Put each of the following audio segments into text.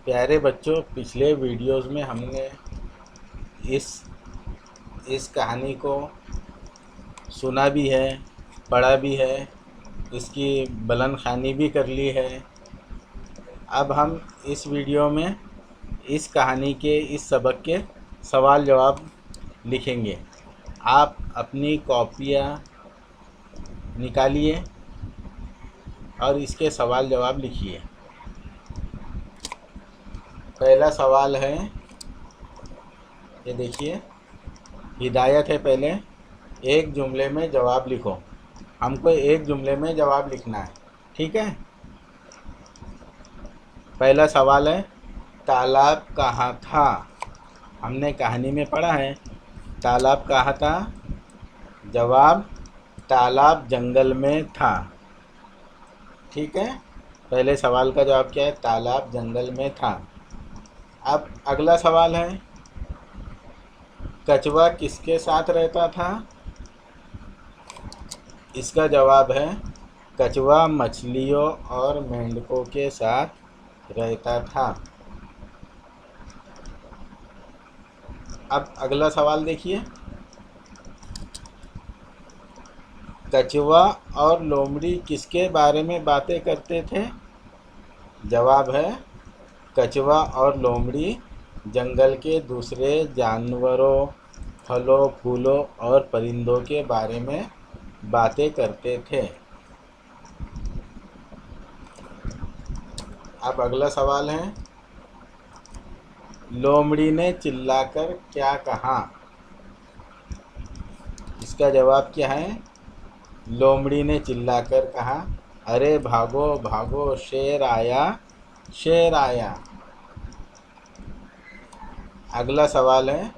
प्यारे बच्चों, पिछले वीडियोस में हमने इस इस कहानी को सुना भी है, पढ़ा भी है, इसकी बलन ख़ानी भी कर ली है। अब हम इस वीडियो में इस कहानी के इस सबक के सवाल जवाब लिखेंगे। आप अपनी कॉपियाँ निकालिए और इसके सवाल जवाब लिखिए। पहला सवाल है, ये देखिए, हिदायत है। पहले एक जुमले में जवाब लिखो। हमको एक जुमले में जवाब लिखना है, ठीक है। पहला सवाल है, तालाब कहाँ था? हमने कहानी में पढ़ा है, तालाब कहाँ था? जवाब, तालाब जंगल में था। ठीक है, पहले सवाल का जवाब क्या है? तालाब जंगल में था। अब अगला सवाल है, कछुआ किसके साथ रहता था? इसका जवाब है, कछुआ मछलियों और मेंढकों के साथ रहता था। अब अगला सवाल देखिए, कछुआ और लोमड़ी किसके बारे में बातें करते थे? जवाब है, कछुआ और लोमड़ी जंगल के दूसरे जानवरों, फलों, फूलों और परिंदों के बारे में बातें करते थे। अब अगला सवाल है, लोमड़ी ने चिल्लाकर क्या कहा? इसका जवाब क्या है? लोमड़ी ने चिल्लाकर कहा, अरे भागो भागो, शेर आया, शेर आया। अगला सवाल है,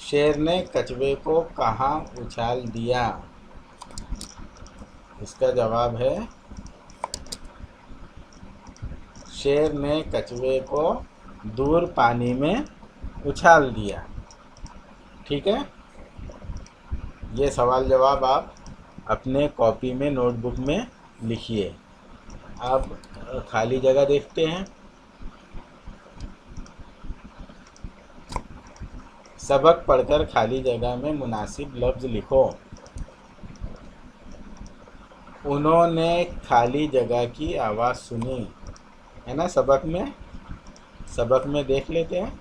शेर ने कछुए को कहाँ उछाल दिया? इसका जवाब है, शेर ने कछुए को दूर पानी में उछाल दिया। ठीक है, ये सवाल जवाब आप अपने कॉपी में, नोटबुक में लिखिए। अब खाली जगह देखते हैं। सबक पढ़कर खाली जगह में मुनासिब लफ्ज़ लिखो। उन्होंने खाली जगह की आवाज़ सुनी, है ना। सबक में देख लेते हैं।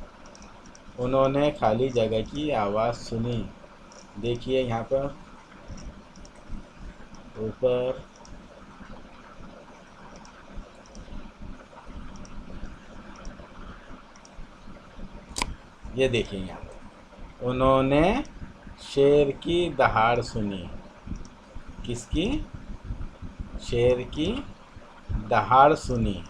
उन्होंने खाली जगह की आवाज़ सुनी। देखिए यहाँ पर ऊपर, ये देखिए यहाँ पर, उन्होंने शेर की दहाड़ सुनी। किसकी? शेर की दहाड़ सुनी।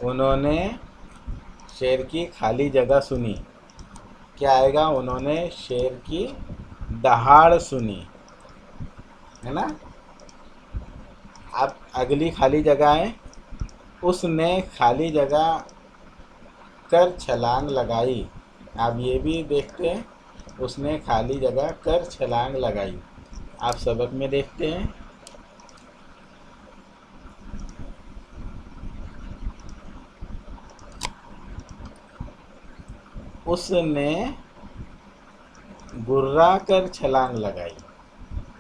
उन्होंने शेर की खाली जगह सुनी। क्या आएगा? उन्होंने शेर की दहाड़ सुनी, है ना। अब अगली खाली जगह है, उसने खाली जगह कर छलांग लगाई। आप ये भी देखते हैं, उसने खाली जगह कर छलांग लगाई। आप सबक में देखते हैं। उसने गुर्रा कर छलांग लगाई।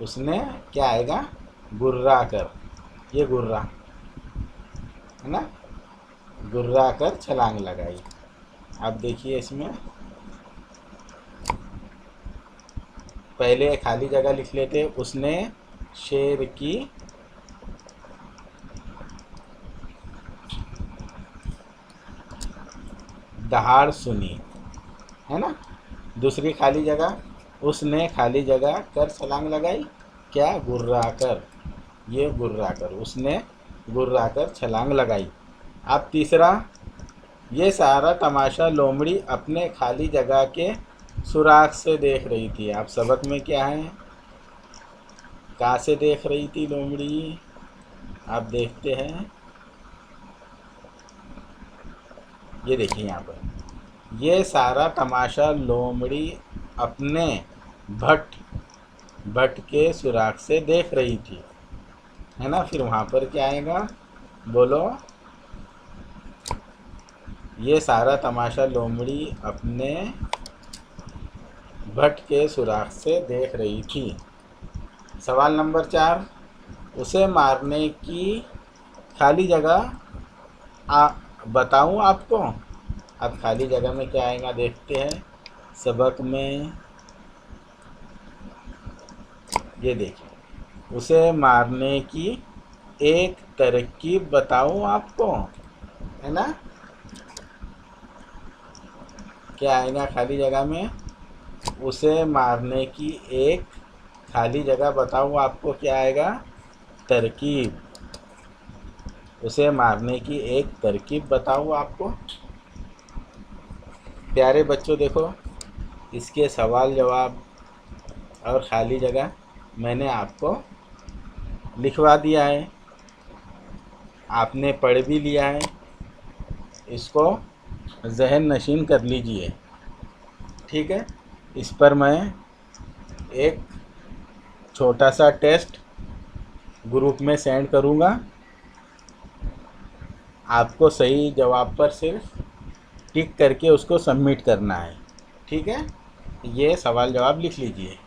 उसने, क्या आएगा? गुर्रा कर, ये गुर्रा, है ना। गुर्रा कर छलांग लगाई। आप देखिए इसमें, पहले खाली जगह लिख लेते। उसने शेर की दहाड़ सुनी, है ना। दूसरी खाली जगह, उसने खाली जगह कर छलांग लगाई। क्या? गुर्रा कर, ये गुर्रा कर, उसने गुर्रा कर छलांग लगाई। अब तीसरा, ये सारा तमाशा लोमड़ी अपने खाली जगह के सुराख से देख रही थी। आप सबक में क्या है? कहाँ से देख रही थी लोमड़ी? आप देखते हैं, ये देखिए यहाँ पर, ये सारा तमाशा लोमड़ी अपने भट्ट भट्ट के सुराग से देख रही थी, है ना। फिर वहाँ पर क्या आएगा, बोलो। ये सारा तमाशा लोमड़ी अपने भट्ट के सुराग से देख रही थी। सवाल नंबर 4, उसे मारने की खाली जगह बताऊं आपको। अब खाली जगह में क्या आएगा देखते हैं सबक में। ये देखिए, उसे मारने की एक तरकीब बताऊं आपको, है ना। क्या आएगा खाली जगह में, उसे मारने की एक खाली जगह बताऊं आपको, क्या आएगा, तरकीब। उसे मारने की एक तरकीब बताऊं आपको। प्यारे बच्चों देखो, इसके सवाल जवाब और खाली जगह मैंने आपको लिखवा दिया है, आपने पढ़ भी लिया है। इसको जहन नशीन कर लीजिए, ठीक है। इस पर मैं एक छोटा सा टेस्ट ग्रुप में सेंड करूँगा। आपको सही जवाब पर सिर्फ टिक करके उसको सबमिट करना है, ठीक है। ये सवाल जवाब लिख लीजिए।